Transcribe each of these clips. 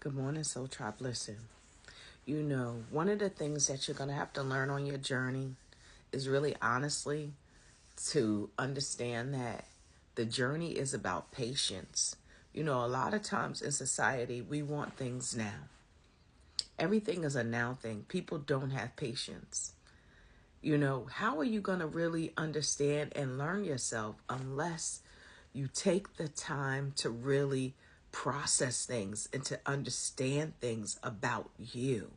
Good morning, Soul Tribe. Listen, one of the things that you're going to have to learn on your journey is really honestly to understand that the journey is about patience. A lot of times in society, we want things now. Everything is a now thing. People don't have patience. How are you going to really understand and learn yourself unless you take the time to really process things and to understand things about you?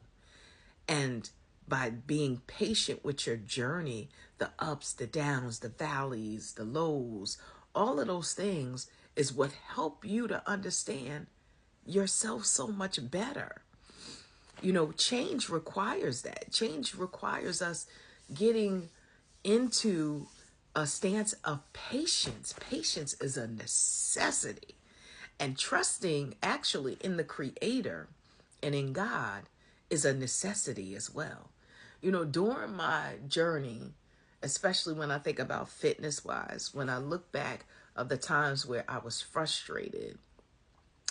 And by being patient with your journey, the ups, the downs, the valleys, the lows, all of those things is what help you to understand yourself so much better. Change requires that. Change requires us getting into a stance of patience. Patience is a necessity. And trusting actually in the Creator and in God is a necessity as well. During my journey, especially when I think about fitness wise, when I look back of the times where I was frustrated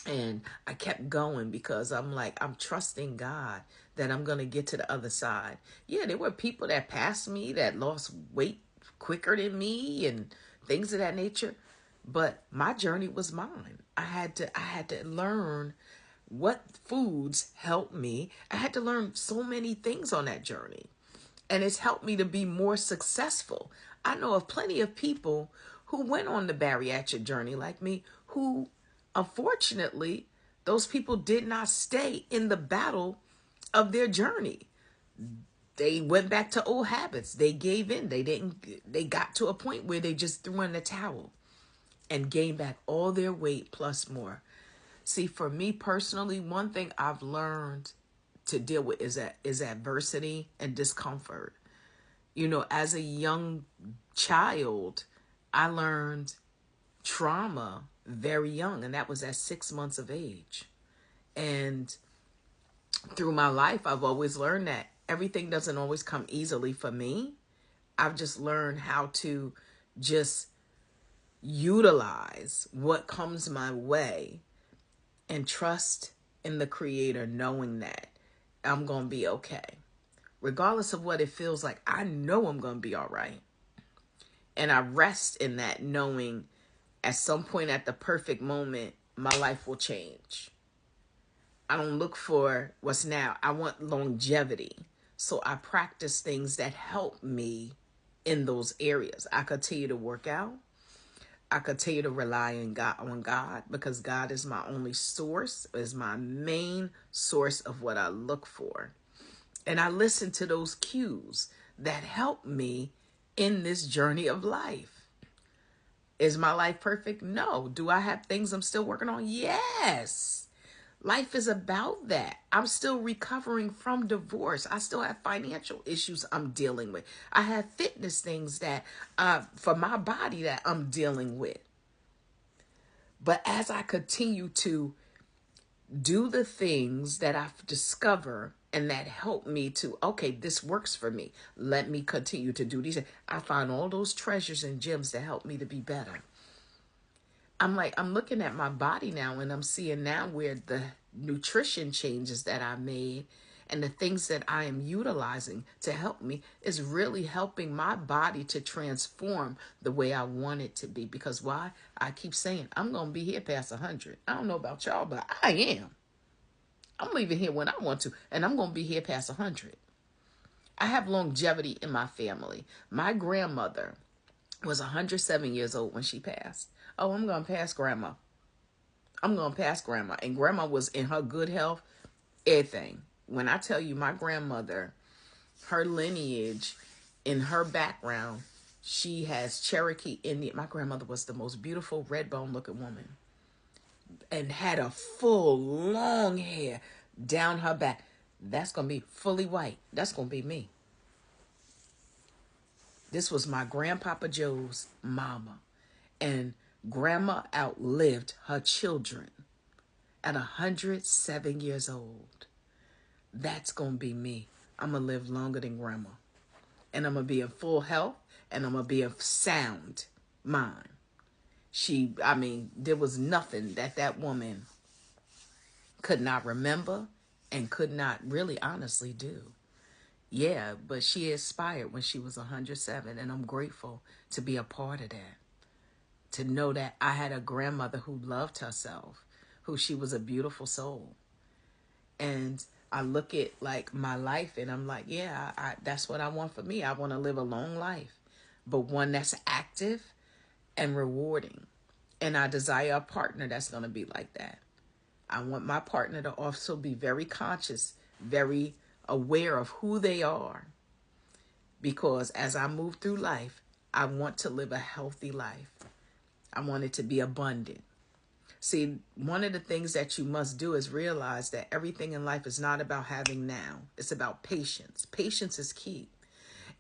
and I kept going because I'm trusting God that I'm going to get to the other side. Yeah, there were people that passed me that lost weight quicker than me and things of that nature. But my journey was mine. I had to learn what foods helped me. I had to learn so many things on that journey. And it's helped me to be more successful. I know of plenty of people who went on the bariatric journey like me, who unfortunately, those people did not stay in the battle of their journey. They went back to old habits. They gave in. They got to a point where they just threw in the towel and gained back all their weight plus more. See, for me personally, one thing I've learned to deal with is adversity and discomfort. As a young child, I learned trauma very young, and that was at 6 months of age. And through my life, I've always learned that everything doesn't always come easily for me. I've just learned how to just utilize what comes my way and trust in the Creator, knowing that I'm going to be okay. Regardless of what it feels like, I know I'm going to be all right. And I rest in that, knowing at some point at the perfect moment, my life will change. I don't look for what's now. I want longevity. So I practice things that help me in those areas. I continue to work out. I continue to rely on God because God is my only source, is my main source of what I look for. And I listen to those cues that help me in this journey of life. Is my life perfect? No. Do I have things I'm still working on? Yes. Life is about that. I'm still recovering from divorce. I still have financial issues I'm dealing with. I have fitness things that for my body that I'm dealing with. But as I continue to do the things that I've discovered and that help me to, okay, this works for me. Let me continue to do these. I find all those treasures and gems that help me to be better. I'm looking at my body now and I'm seeing now where the nutrition changes that I made and the things that I am utilizing to help me is really helping my body to transform the way I want it to be. Because why? I keep saying I'm going to be here past 100. I don't know about y'all, but I am. I'm leaving here when I want to, and I'm going to be here past 100. I have longevity in my family. My grandmother was 107 years old when she passed. Oh, I'm going to pass grandma. I'm going to pass grandma. And grandma was in her good health, everything. When I tell you my grandmother, her lineage, in her background, she has Cherokee Indian. My grandmother was the most beautiful red bone looking woman and had a full long hair down her back. That's going to be fully white. That's going to be me. This was my grandpapa Joe's mama. And grandma outlived her children at 107 years old. That's going to be me. I'm going to live longer than grandma. And I'm going to be in full health and I'm going to be of sound mind. There was nothing that woman could not remember, and could not really honestly do. Yeah, but she expired when she was 107, and I'm grateful to be a part of that. To know that I had a grandmother who loved herself, who she was a beautiful soul. And I look at like my life and I'm like, yeah, that's what I want for me. I want to live a long life, but one that's active and rewarding. And I desire a partner that's going to be like that. I want my partner to also be very conscious, very aware of who they are. Because as I move through life, I want to live a healthy life. I want it to be abundant. See, one of the things that you must do is realize that everything in life is not about having now. It's about patience. Patience is key.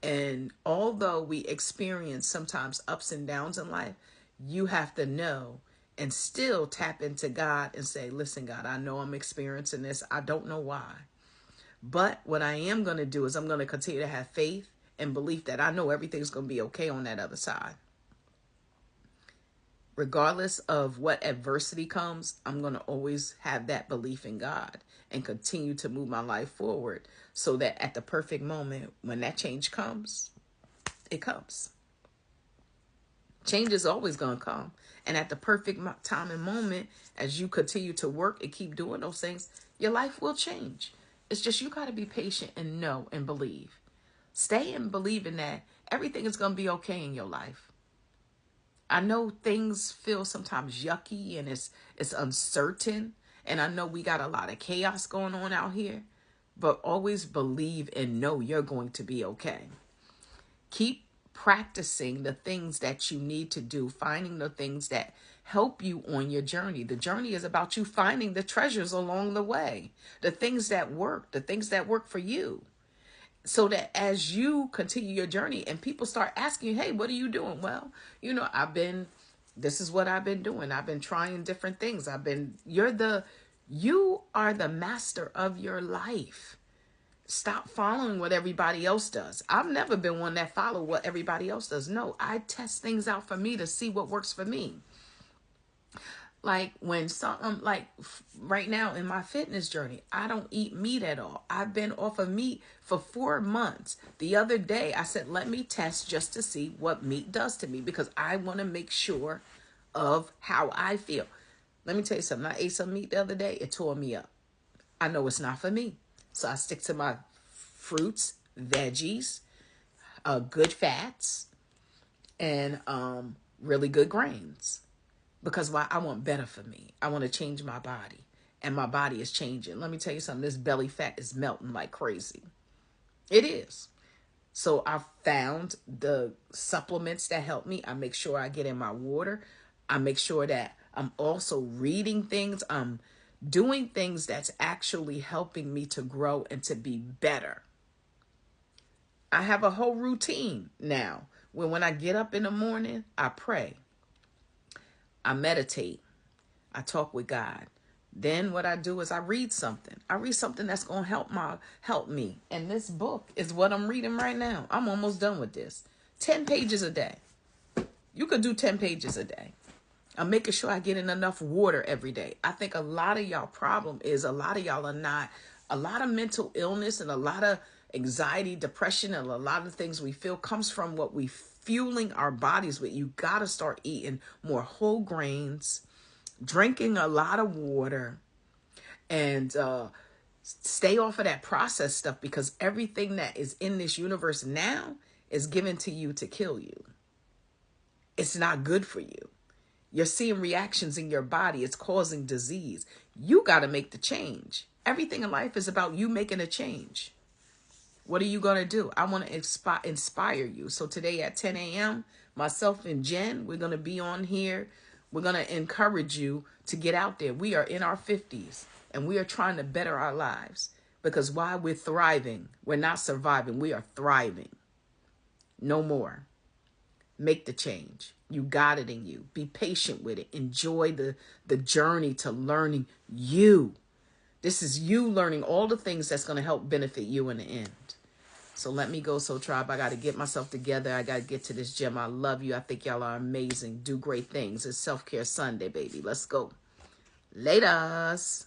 And although we experience sometimes ups and downs in life, you have to know and still tap into God and say, listen, God, I know I'm experiencing this. I don't know why. But what I am going to do is I'm going to continue to have faith and belief that I know everything's going to be okay on that other side. Regardless of what adversity comes, I'm going to always have that belief in God and continue to move my life forward so that at the perfect moment, when that change comes, it comes. Change is always going to come. And at the perfect time and moment, as you continue to work and keep doing those things, your life will change. It's just you got to be patient and know and believe. Stay and believe in that everything is going to be okay in your life. I know things feel sometimes yucky and it's uncertain. And I know we got a lot of chaos going on out here. But always believe and know you're going to be okay. Keep practicing the things that you need to do. Finding the things that help you on your journey. The journey is about you finding the treasures along the way. The things that work. The things that work for you. So that as you continue your journey and people start asking you, hey, what are you doing? Well, this is what I've been doing. I've been trying different things. You are the master of your life. Stop following what everybody else does. I've never been one that follow what everybody else does. No, I test things out for me to see what works for me. Like when right now in my fitness journey, I don't eat meat at all. I've been off of meat for 4 months. The other day I said, let me test just to see what meat does to me because I want to make sure of how I feel. Let me tell you something. I ate some meat the other day. It tore me up. I know it's not for me. So I stick to my fruits, veggies, good fats, and really good grains. Because why? I want better for me. I want to change my body. And my body is changing. Let me tell you something. This belly fat is melting like crazy. It is. So I found the supplements that help me. I make sure I get in my water. I make sure that I'm also reading things. I'm doing things that's actually helping me to grow and to be better. I have a whole routine now. When I get up in the morning, I pray. I meditate. I talk with God. Then what I do is I read something. I read something that's going to help me. And this book is what I'm reading right now. I'm almost done with this. 10 pages a day. You could do 10 pages a day. I'm making sure I get in enough water every day. I think a lot of y'all problem is a lot of y'all are not, a lot of mental illness and a lot of anxiety, depression, and a lot of things we feel comes from what we fueling our bodies with. You got to start eating more whole grains, drinking a lot of water, and stay off of that processed stuff because everything that is in this universe now is given to you to kill you. It's not good for you. You're seeing reactions in your body. It's causing disease. You got to make the change. Everything in life is about you making a change. What are you going to do? I want to inspire you. So today at 10 a.m., myself and Jen, we're going to be on here. We're going to encourage you to get out there. We are in our 50s and we are trying to better our lives because while we're thriving, we're not surviving. We are thriving. No more. Make the change. You got it in you. Be patient with it. Enjoy the journey to learning you. This is you learning all the things that's going to help benefit you in the end. So let me go, Soul Tribe. I got to get myself together. I got to get to this gym. I love you. I think y'all are amazing. Do great things. It's Self-Care Sunday, baby. Let's go. Laters.